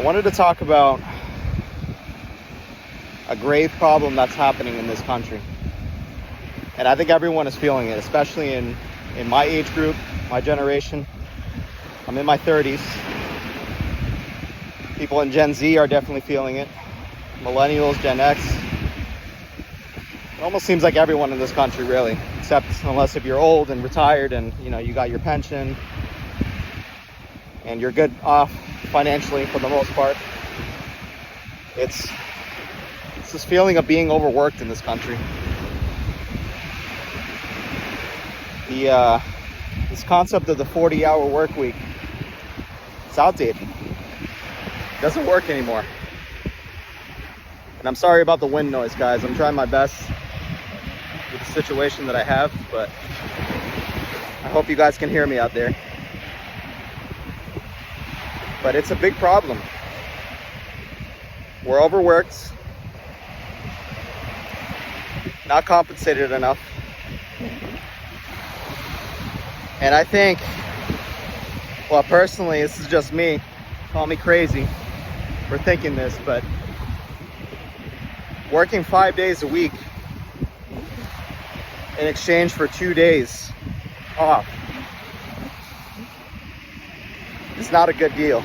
wanted to talk about a grave problem that's happening in this country. And I think everyone is feeling it, especially in my age group, my generation. I'm in my 30s. People in Gen Z are definitely feeling it. Millennials, Gen X. It almost seems like everyone in this country, really, except unless if you're old and retired and you got your pension and you're good off financially for the most part. It's this feeling of being overworked in this country. This concept of the 40-hour work week, it's outdated. It doesn't work anymore. And I'm sorry about the wind noise, guys. I'm trying my best with the situation that I have, but I hope you guys can hear me out there. But it's a big problem. We're overworked, not compensated enough. And I think, well, personally, this is just me. Call me crazy for thinking this, but working 5 days a week in exchange for 2 days off is not a good deal.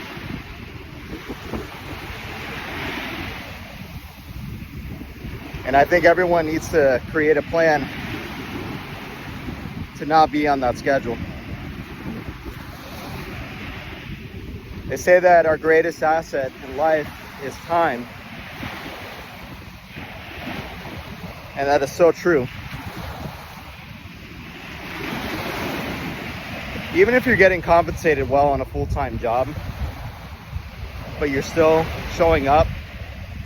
And I think everyone needs to create a plan to not be on that schedule. They say that our greatest asset in life is time. And that is so true. Even if you're getting compensated well on a full-time job, but you're still showing up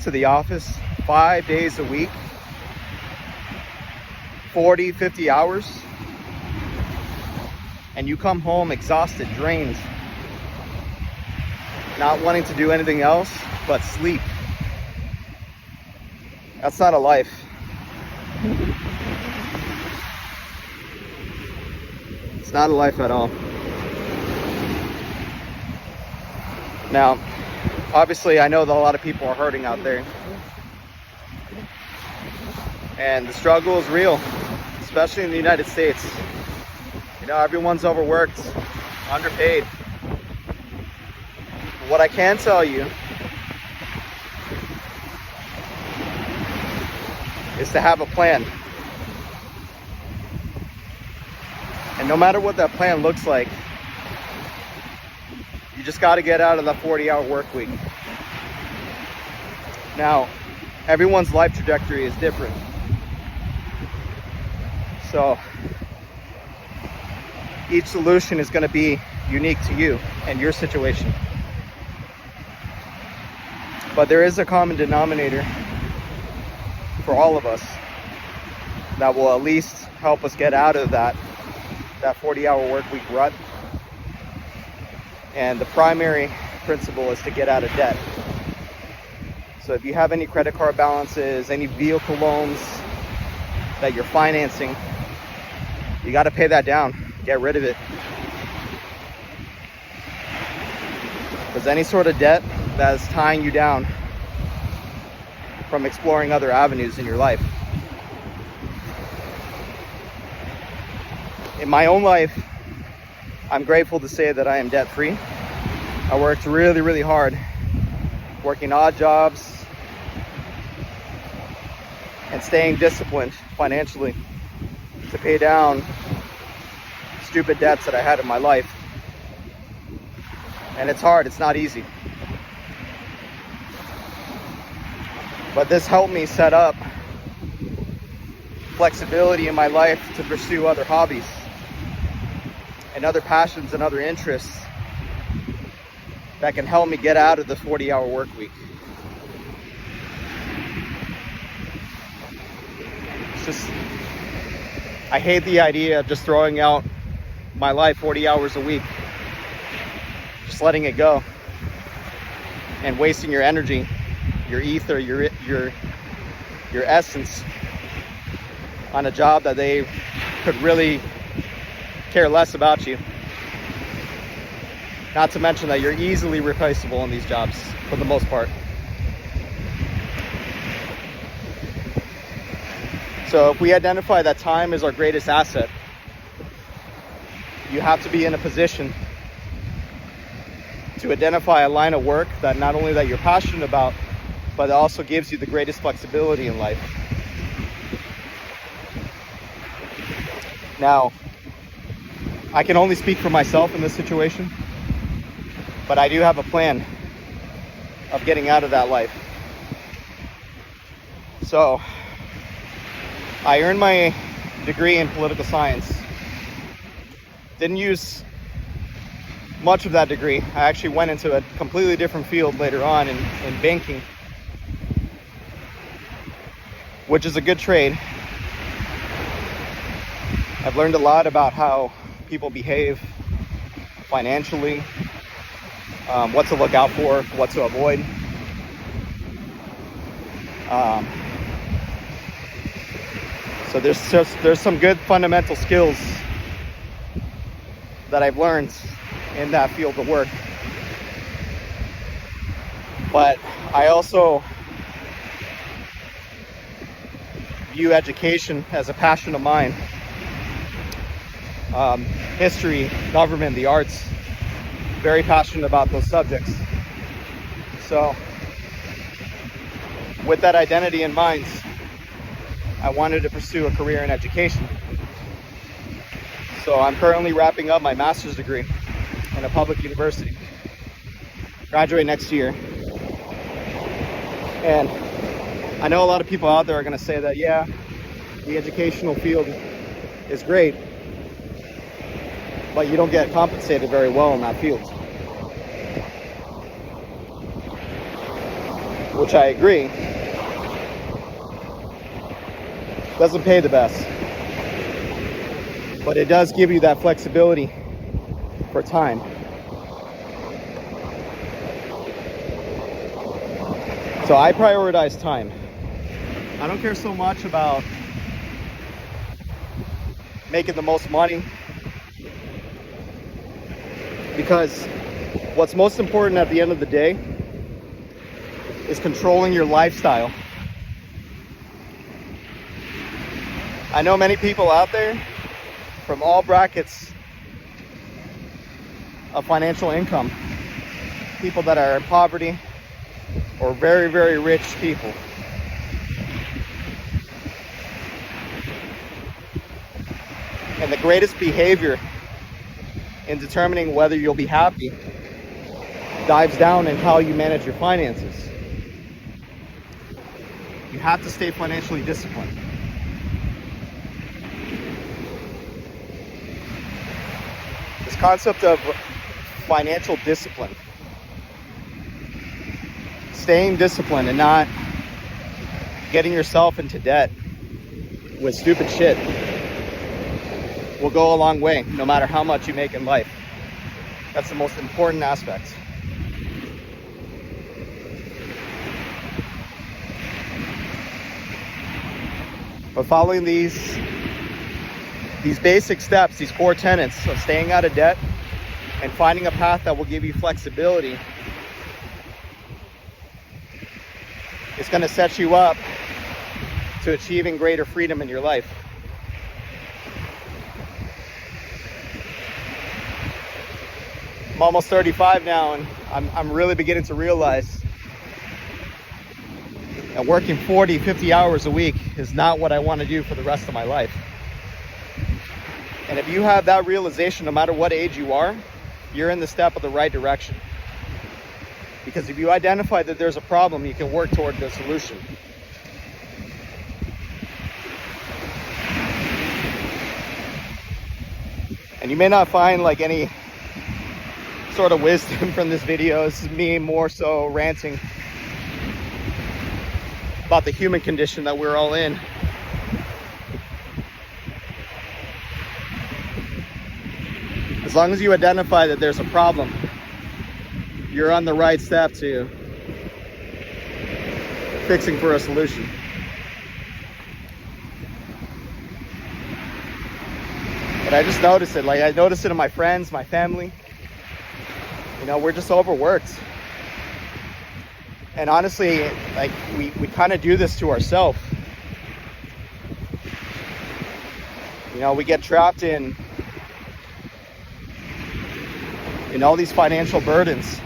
to the office 5 days a week, 40, 50 hours, and you come home exhausted, drained, not wanting to do anything else but sleep. That's not a life. It's not a life at all. Now, obviously, I know that a lot of people are hurting out there. And the struggle is real, especially in the United States. Everyone's overworked, underpaid. What I can tell you is to have a plan. And no matter what that plan looks like, you just got to get out of the 40-hour work week. Now, everyone's life trajectory is different. So, each solution is going to be unique to you and your situation. But there is a common denominator for all of us that will at least help us get out of that 40-hour work week rut. And the primary principle is to get out of debt. So if you have any credit card balances, any vehicle loans that you're financing, you got to pay that down. Get rid of it. Because any sort of debt that is tying you down from exploring other avenues in your life. In my own life, I'm grateful to say that I am debt-free. I worked really, really hard, working odd jobs and staying disciplined financially to pay down stupid debts that I had in my life. And it's hard, it's not easy. But this helped me set up flexibility in my life to pursue other hobbies and other passions and other interests that can help me get out of the 40-hour work week. It's just, I hate the idea of just throwing out my life 40 hours a week, just letting it go and wasting your energy, your ether, your essence on a job that they could really care less about you. Not to mention that you're easily replaceable in these jobs for the most part. So if we identify that time is our greatest asset, you have to be in a position to identify a line of work that not only that you're passionate about, but it also gives you the greatest flexibility in life. Now, I can only speak for myself in this situation, but I do have a plan of getting out of that life. So, I earned my degree in political science. Didn't use much of that degree. I actually went into a completely different field later on in banking, which is a good trade. I've learned a lot about how people behave financially, what to look out for, what to avoid. So there's some good fundamental skills that I've learned in that field of work. But I also view education as a passion of mine. History, government, the arts, very passionate about those subjects. So with that identity in mind, I wanted to pursue a career in education. So I'm currently wrapping up my master's degree in a public university. Graduate next year. And I know a lot of people out there are going to say that, yeah, the educational field is great, but you don't get compensated very well in that field. Which I agree. Doesn't pay the best. But it does give you that flexibility for time. So I prioritize time. I don't care so much about making the most money, because what's most important at the end of the day is controlling your lifestyle. I know many people out there from all brackets of financial income, people that are in poverty or very, very rich people. And the greatest behavior in determining whether you'll be happy dives down in how you manage your finances. You have to stay financially disciplined. This concept of financial discipline, staying disciplined and not getting yourself into debt with stupid shit, will go a long way, no matter how much you make in life. That's the most important aspect. But following these basic steps, these core tenets of staying out of debt and finding a path that will give you flexibility, it's going to set you up to achieving greater freedom in your life. I'm almost 35 now, and I'm really beginning to realize that working 40, 50 hours a week is not what I want to do for the rest of my life. And if you have that realization, no matter what age you are, you're in the step of the right direction. Because if you identify that there's a problem, you can work toward the solution. And you may not find like any sort of wisdom from this video. This is me more so ranting about the human condition that we're all in. As long as you identify that there's a problem, you're on the right step to fixing for a solution. But I just noticed it. Like, I noticed it in my friends, my family. We're just overworked. And honestly, like we kind of do this to ourselves. We get trapped in all these financial burdens,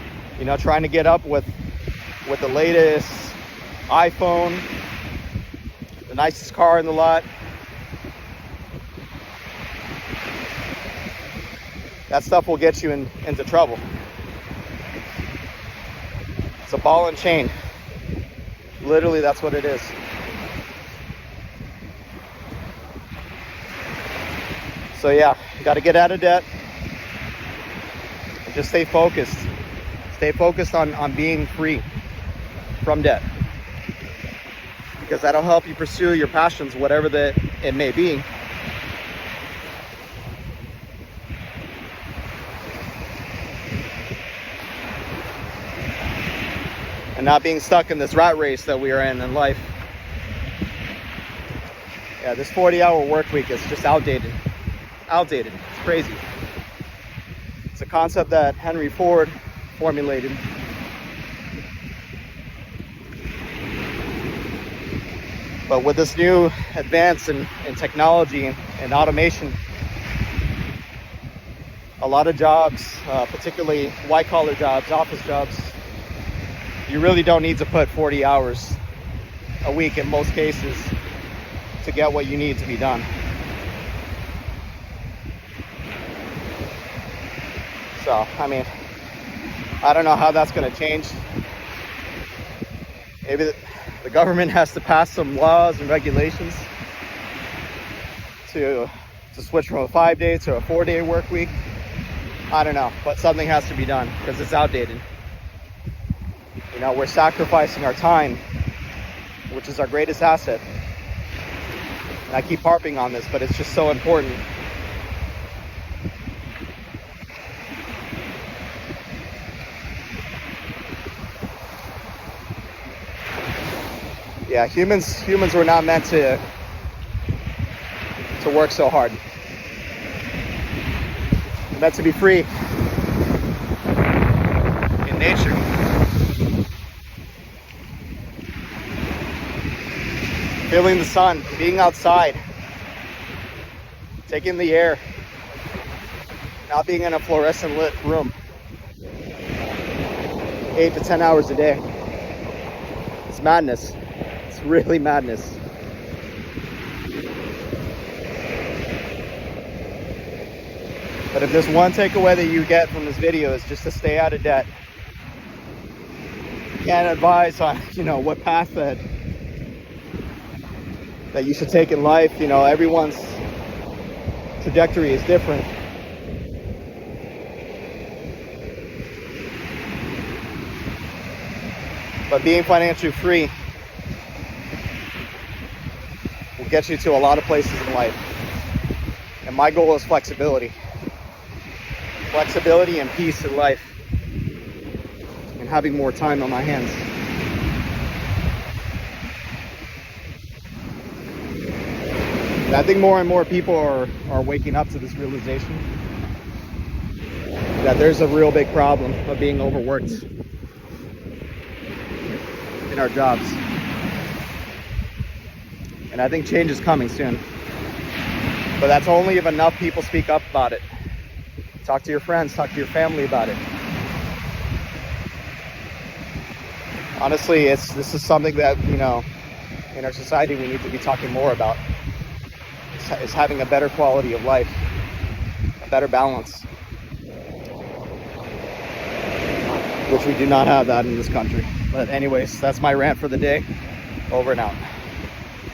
trying to get up with the latest iPhone, the nicest car in the lot. That stuff will get you into trouble. It's a ball and chain. Literally, that's what it is. So yeah, you got to get out of debt and just stay focused. Stay focused on being free from debt, because that'll help you pursue your passions, whatever it may be. And not being stuck in this rat race that we are in life. Yeah, this 40-hour work week is just outdated. It's crazy. It's a concept that Henry Ford formulated. But with this new advance in technology and automation, a lot of jobs, particularly white-collar jobs, office jobs, you really don't need to put 40 hours a week in most cases to get what you need to be done. So, I don't know how that's going to change. Maybe the government has to pass some laws and regulations to switch from a 5-day to a 4-day work week. I don't know, but something has to be done because it's outdated. We're sacrificing our time, which is our greatest asset. And I keep harping on this, but it's just so important. Yeah, humans were not meant to work so hard. We're meant to be free in nature. Feeling the sun, being outside, taking the air, not being in a fluorescent lit room 8 to 10 hours a day. It's madness. It's really madness. But if there's one takeaway that you get from this video, is just to stay out of debt. Can't advise on, what path that you should take in life. Everyone's trajectory is different. But being financially free will get you to a lot of places in life. And my goal is flexibility. Flexibility and peace in life. And having more time on my hands. And I think more and more people are waking up to this realization that there's a real big problem of being overworked in our jobs. And I think change is coming soon. But that's only if enough people speak up about it. Talk to your friends, talk to your family about it. Honestly, this is something that, in our society we need to be talking more about. Is having a better quality of life, a better balance, which we do not have that in this country. But anyways, that's my rant for the day. Over and out.